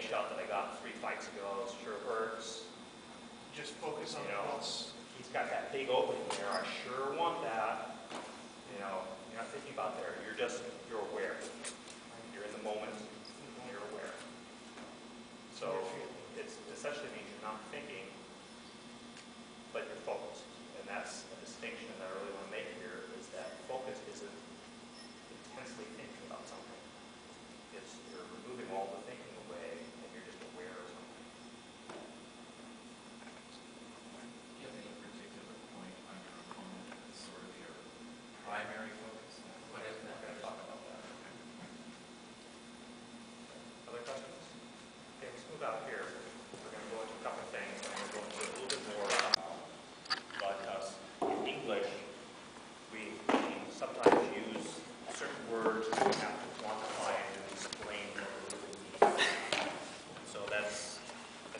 shot that I got 3 fights ago sure hurts. Just focus on what's... He's got that big opening there. I sure want that. You know, you're not thinking about there. You're aware. You're in the moment. You're aware. So it essentially means you're not thinking, but you're focused. And that's a distinction that I really want to make here, is that focus isn't intensely thinking about something. It's you're removing all the thinking away and you're just aware of something. Do you have any particular point on your opponent as sort of your primary focus? What is that? We're going to talk about that. Other questions? Okay, let's move out here. We're going to go into a couple of things, and we're going to go into a little bit more about us. In English, we sometimes use certain words that we have to quantify and explain what we really mean. So that's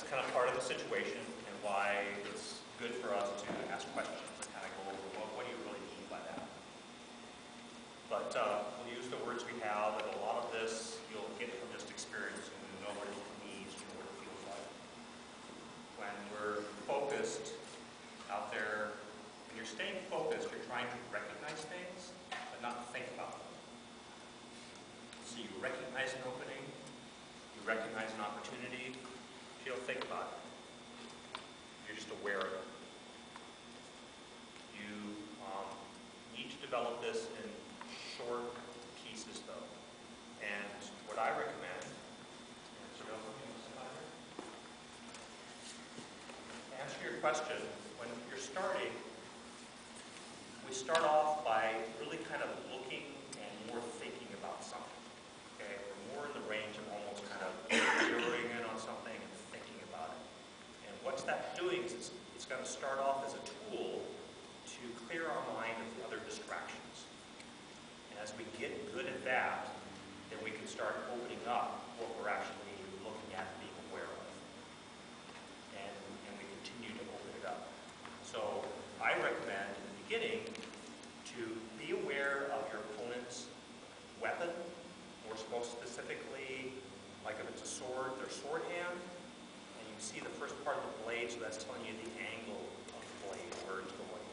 kind of part of the situation and why it's good for us to ask questions and kind of go over, well, what do you really mean by that? But we'll use the words we have, and a lot of this you'll get from just experience. You know what it means, you know what it feels like. When we're focused out there, when you're staying focused, you're trying to recognize things, but not think about them. So you recognize an opening, you recognize an opportunity, but you don't think about it. You're just aware of it. You need to develop this in short pieces, though. And what I recommend, to answer your question, when you're starting, we start off by really kind of looking and more thinking about something. Okay, we're more in the range of almost kind of zeroing in on something and thinking about it. And what's that doing is it's going to start off as a tool to clear our mind of the other distractions. And as we get good at that, then we can start opening up what we're actually looking at and being aware of. And we continue to open it up. So I recommend in the beginning to be aware of your opponent's weapon, or most specifically, like if it's a sword, their sword hand, and you see the first part of the blade, so that's telling you the angle of the blade, where it's going.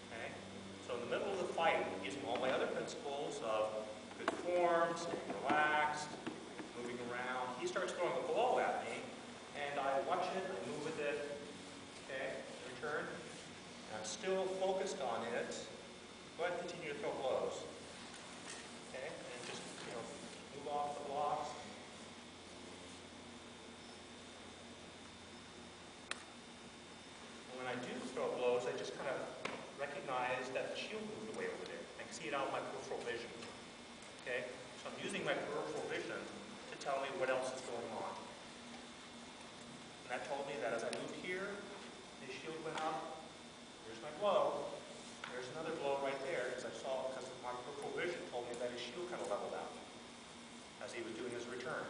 Okay? So in the middle of the fight, using all my other principles of good form, staying relaxed, moving around, he starts throwing a blow at me, and I watch it, I move with it, okay, return, and I'm still focused on it. Go ahead and continue to throw blows. Okay, and just, move off the blocks. And when I do throw blows, I just kind of recognize that the shield moved away over there. I can see it out of my peripheral vision. Okay, so I'm using my peripheral vision to tell me what else is going on. And that told me that as I moved here, his shield went up. There's my blow. There's another blow right there, because my peripheral vision told me that his shield kind of leveled out as he was doing his return.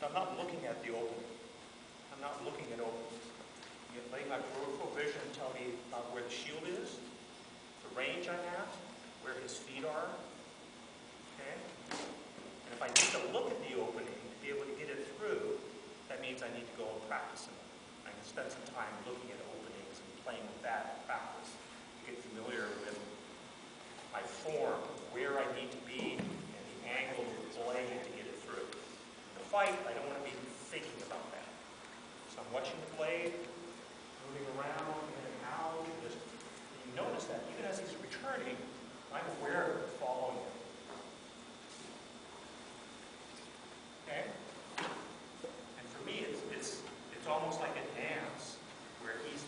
So I'm not looking at the opening. I'm not looking at openings. I'm letting my peripheral vision tell me about where the shield is, the range I'm at, where his feet are. Okay? And if I need to look at the opening to be able to get it through, that means I need to go and practice it. I can spend some time looking at openings and playing with that in practice to get familiar with my form, where I need to be, and the angle of the blade to get it through. In the fight, I don't want to be thinking about that. So I'm watching the blade, moving around, in and out. You notice that even as he's returning, I'm aware of it, following it. Okay? And for me, it's almost like a dance where he's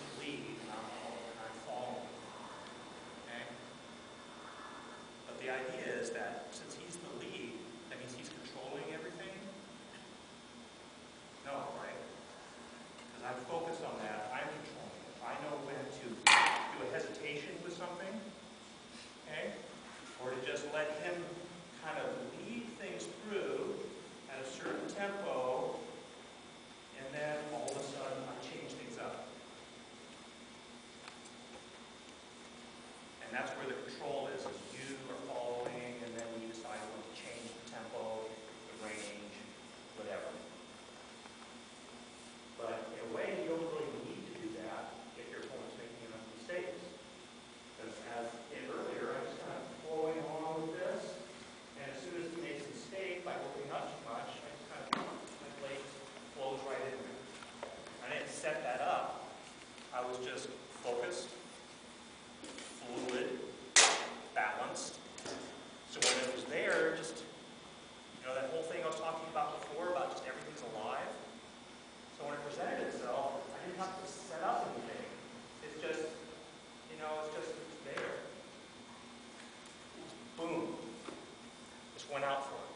went out for it.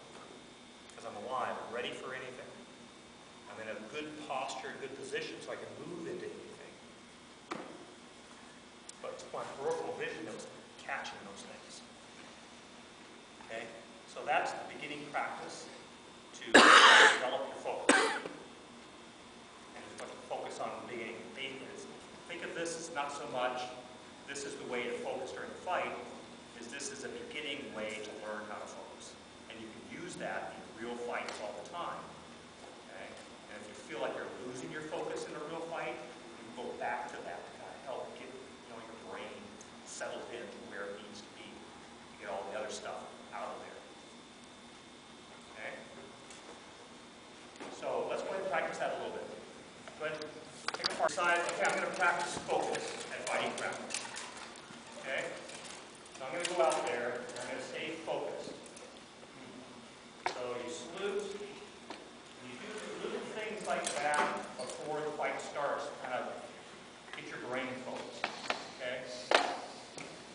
Because I'm alive, I'm ready for anything. I'm in a good posture, good position, so I can move into anything. But it's my peripheral vision that was catching those things. Okay? So that's the beginning practice to develop your focus. And you have to focus on the beginning. Think of this as not so much, this is the way to focus during the fight, is this is a beginning way to learn how to focus. And you can use that in real fights all the time. Okay? And if you feel like you're losing your focus in a real fight, you can go back to that to kind of help get your brain settled in to where it needs to be to get all the other stuff out of there. Okay? So let's go ahead and practice that a little bit. Go ahead and take apart side. Okay, I'm going to practice focus at fighting practice. Okay? So I'm going to go out there and I'm going to stay focused. So you salute. You do little things like that before the fight starts to kind of get your brain focused. Okay?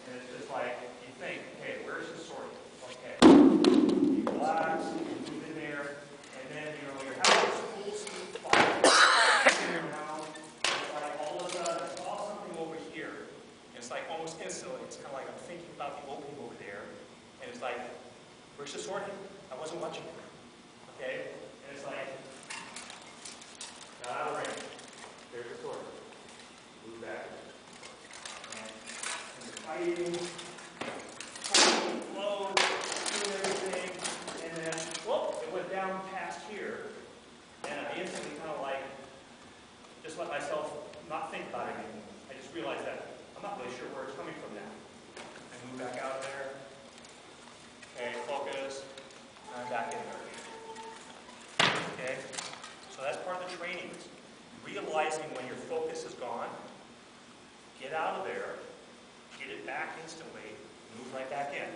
And it's just like you think, okay, where's the sword? Okay. You relax, you move in there, and then you're having this full speed fight. Around. It's like all of a sudden I saw something over here. And it's like almost instantly, it's kind of like I'm thinking about the opening over there. And it's like, where's the sword? I wasn't watching it. Okay? And it's like, got out of range. There's the sword. Move back. And you're fighting, flow, doing everything. And then, whoop, it went down past here. And I instantly kind of like, just let myself not think about it anymore. I just realized that I'm not really sure where it's coming from now. I move back out of there. Okay, focus. I'm back in there. Okay? So that's part of the training. Realizing when your focus is gone, get out of there, get it back instantly, move right back in.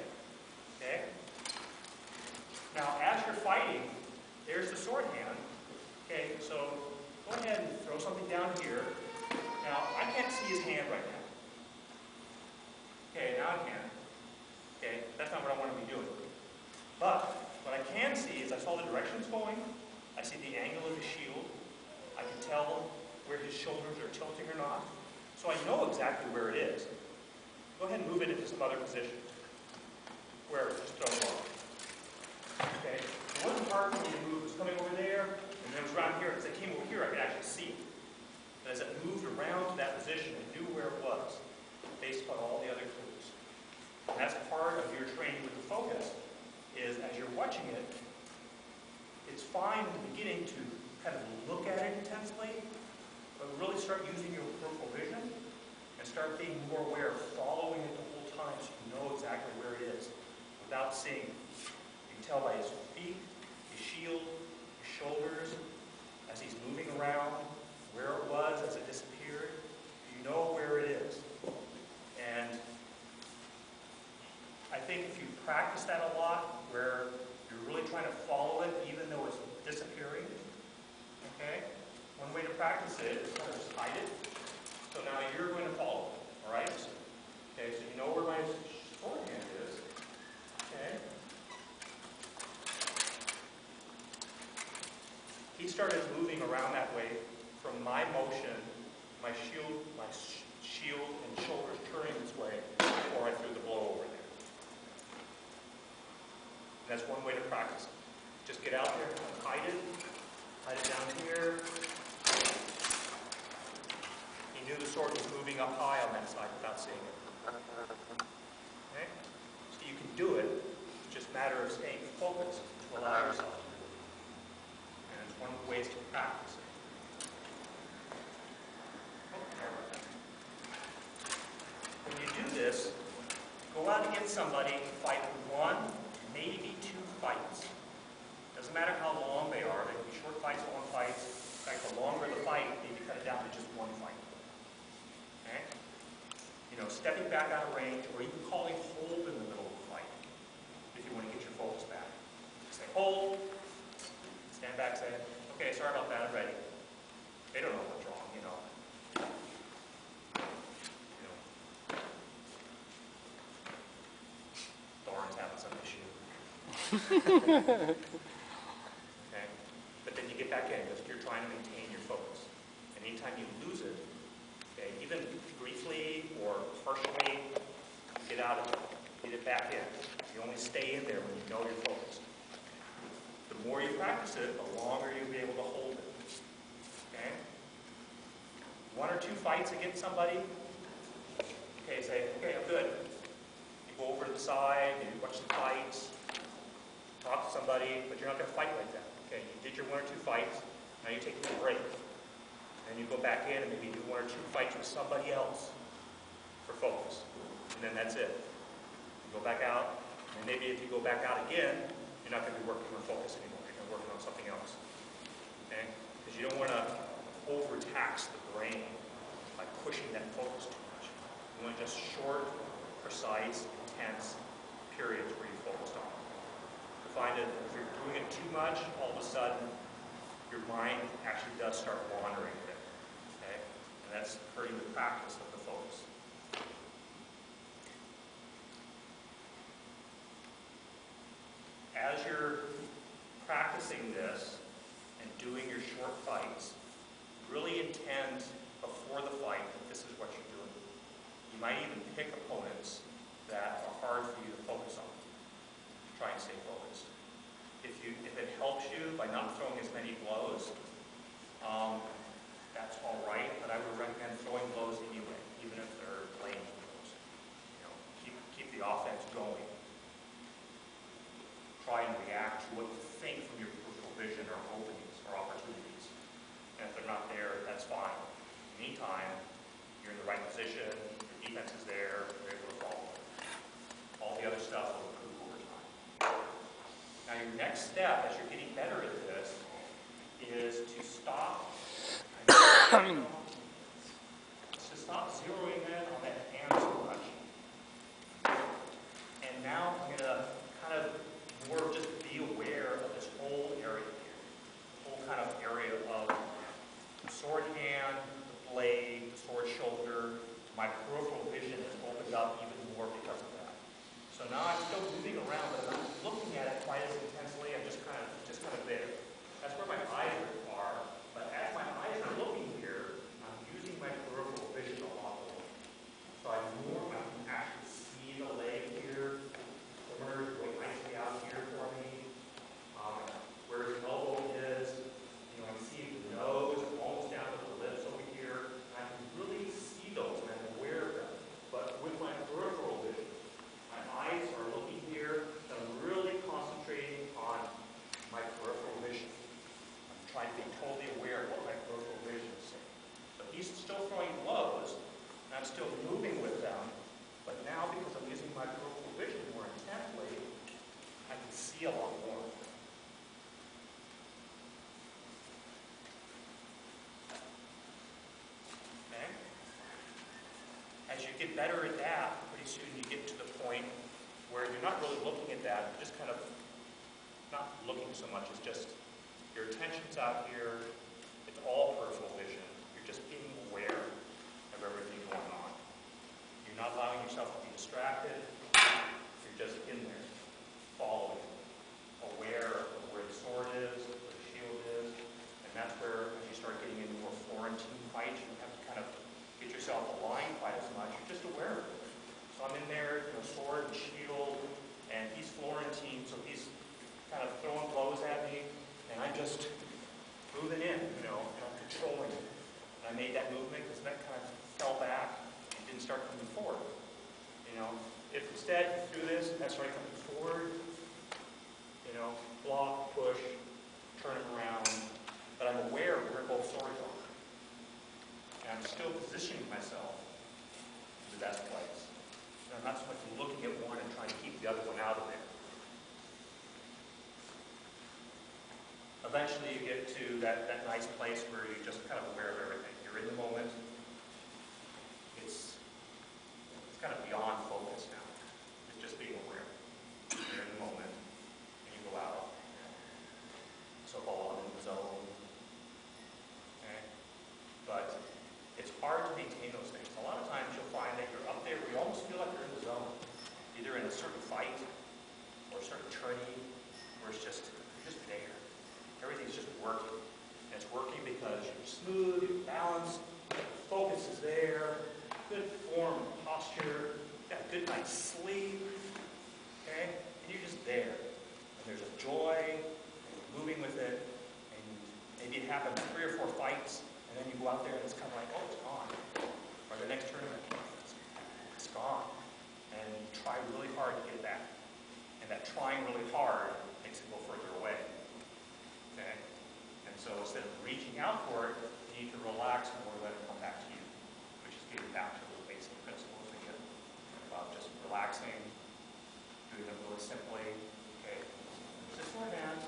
Okay? Now, as you're fighting, there's the sword hand. Okay, so go ahead and throw something down here. Now, I can't see his hand right now. Okay, now I can. Okay, that's not what I want to be doing. But what I can see is I saw the direction it's going. I see the angle of his shield. I can tell where his shoulders are tilting or not. So I know exactly where it is. Go ahead and move it into some other position. Wherever, just throw it on. Okay, it wasn't hard for me to move. It was coming over there. And then it was around here. As I came over here, I could actually see it. And as it moved around to that position, I knew where it was, based on all the other clues. And that's part of your training with the focus, is as you're watching it, it's fine in the beginning to kind of look at it intensely, but really start using your peripheral vision and start being more aware of following it the whole time so you know exactly where it is without seeing it. You can tell by his feet, his shield, shoulders, as he's moving around, where it was as it disappeared. You know where it is. And I think if you practice that a lot, where you're really trying to follow it even though it's disappearing, okay? One way to practice it is kind of just hide it. So now you're going to follow it, all right? Okay, so you know where my sword hand is, okay? He started moving around that way from my motion, my shield and shoulders turning this way before I threw the blow over there. And that's one way to practice it. Just get out there, hide it down here. He knew the sword was moving up high on that side without seeing it. Okay? So you can do it. It's just a matter of staying focused to allow yourself. And it's one of the ways to practice it. When you do this, go out against somebody, fight one, maybe two fights. Doesn't matter how long they are. They can be short fights, long fights. In fact, the longer the fight, maybe cut it down to just one fight. Okay? You know, stepping back out of range, or even calling hold in the middle of the fight, if you want to get your focus back. Say hold, stand back, say, okay, sorry about that, I'm ready. They don't know what's wrong, you know. Thorin's having some issue. Okay? But then you get back in because you're trying to maintain your focus. And anytime you lose it, okay, even briefly or partially, get out of it. Get it back in. You only stay in there when you know you're focused. The more you practice it, the longer you'll be able to hold it. Okay? 1 or 2 fights against somebody. Okay, say, okay, I'm good. You go over to the side, you watch some fights, talk to somebody, but you're not going to fight like that. Okay, you did your 1 or 2 fights, now you take a little break. Then you go back in and maybe do 1 or 2 fights with somebody else for focus. And then that's it. You go back out, and maybe if you go back out again, you're not going to be working on focus anymore. You're going to be working on something else. Okay? Because you don't want to overtax the brain by pushing that focus too much. You want just short, precise, intense periods where you focus on it. You find that if you're doing it too much, all of a sudden, your mind actually does start wandering a bit. Okay? And that's hurting the practice of the focus. As you're practicing this and doing your short fights, really intend before the fight that this is what you're doing. You might even pick opponents that are hard for you to focus on. Try and stay focused. If it helps you by not throwing as many blows, that's all right, but I would recommend throwing blows anyway, even if they're lame blows. You know, keep the offense going. Try and react to what you think from your peripheral vision or openings or opportunities. And if they're not there, that's fine. In the meantime, you're in the right position, your defense is there, you're able to follow it. All the other stuff will improve over time. Now your next step, as you're getting better at this, is to stop zeroing in on that hand so much. And now I'm going to kind of more just be aware of this whole area here. The whole kind of area of the sword hand, the blade, the sword shoulder. My peripheral vision has opened up even more because of that. So now I'm still moving around, but I'm not looking at it quite as intensely. I'm just kind of there. That's where my eyes are. But as my eyes are looking here, I'm using my peripheral vision a lot more. So I can actually see the leg here. The corner is going nicely out here for me. Where his elbow is, I can see the nose almost down to the lips over here. And I can really see those, and I'm aware of them. But with my peripheral vision, my eyes are looking here, and I'm really concentrating on my peripheral vision. I'm trying to be totally aware of what my peripheral vision is saying. So he's still throwing blows, and I'm still moving with them, but now because I'm using my peripheral vision more intently, I can see a lot more. Okay? As you get better at that, pretty soon you get to the point where you're not really looking at that, you're just kind of not looking so much, it's just your attention's out here, it's all peripheral vision, you're just being aware of everything going on. You're not allowing yourself to be distracted, you're just in there, following, aware of where the sword is, where the shield is, and that's where, as you start getting into more Florentine fights, you have to kind of get yourself aligned quite as much, you're just aware of it. So I'm in there, sword and shield, and he's Florentine, so he's kind of throwing blows at me, and I'm just moving in, and I'm controlling it. And I made that movement because that kind of fell back and didn't start coming forward. If instead you do this, and that's right coming forward, block, push, turn him around, but I'm aware of where both swords are. And I'm still positioning myself in the best place. I'm not so much looking at one and trying to keep the other one out of there. Eventually you get to that nice place where you're just kind of aware of everything. You're in the moment. It's kind of beyond focus now. It's just being aware. You're in the moment, and you go out. So-called in the zone. Okay? But it's hard to maintain those things. A lot of times you'll find that you're up there where you almost feel like you're in the zone. Either in a certain fight, or a certain tourney, working with it, and maybe it happens 3 or 4 fights, and then you go out there and it's kind of like, oh, it's gone. Or the next tournament, it's gone. And you try really hard to get it back. And that trying really hard makes it go further away. Okay? And so instead of reaching out for it, you need to relax more and let it come back to you, which is getting back to the basic principles again, about just relaxing, doing it really simply. Okay, this sword hand.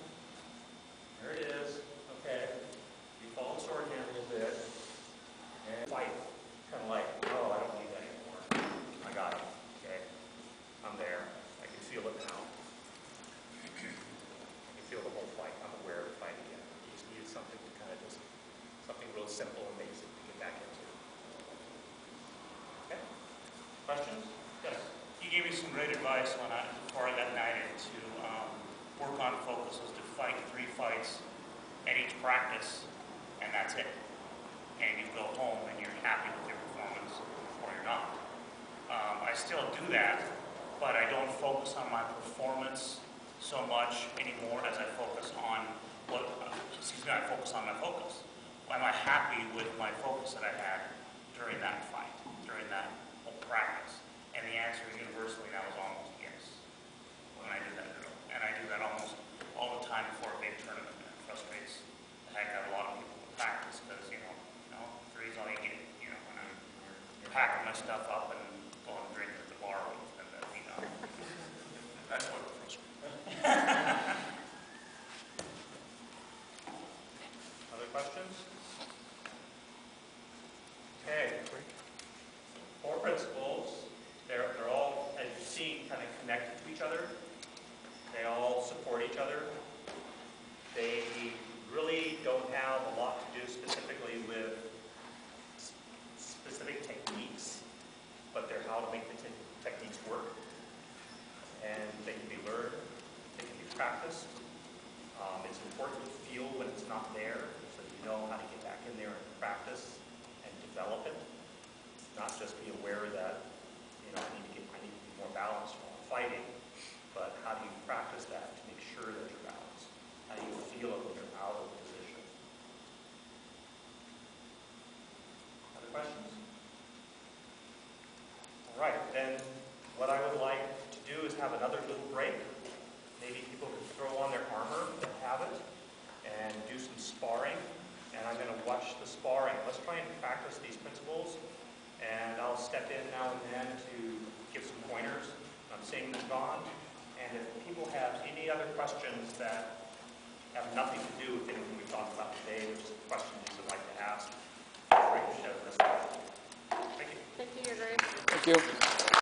There it is. Okay. You follow the sword hand a little bit. And fight. Kind of like, oh, I don't need that anymore. I got it. Okay. I'm there. I can feel it now. I can feel the whole fight. I'm aware of the fight again. You just needed something to kind of just, something real simple and basic to get back into. Okay. Questions? Yes. You gave me some great advice before I got knighted to work on focus, was to fight 3 fights at each practice, and that's it. And you go home and you're happy with your performance, or you're not. I still do that, but I don't focus on my performance so much anymore as I focus on I focus on my focus. Am I happy with my focus that I had during that fight, during that whole practice? And the answer universally now is almost yes, when I do that. And I do that almost all the time before a big tournament. And it frustrates the heck out of a lot of people in practice because, you know, 3's all you get, you know, when I'm packing my stuff up and going and drinking at the bar with them, you know. That's what frustrates me. Other questions? Okay. 4 principles. They're all, as you've seen, kind of connected to each other. They all support each other. They really don't have a lot to do specifically with specific techniques, but they're how to make the techniques work. And they can be learned. They can be practiced. It's important to feel when it's not there, so you know how to get back in there and practice and develop it. Not just be aware that, you know, I need to be more balanced while I'm fighting, but how do you practice that to make sure that you're balanced? How do you feel it when you're out of position? Other questions? All right, then what I would like to do is have another little break. Maybe people can throw on their armor that have it and do some sparring. And I'm going to watch the sparring. Let's try and practice these principles. And I'll step in now and then to give some pointers. I'm seeing them gone. And if people have any other questions that have nothing to do with anything we talked about today, which is questions you would like to ask, feel free to show this. Thank you. Thank you, your grace. Thank you.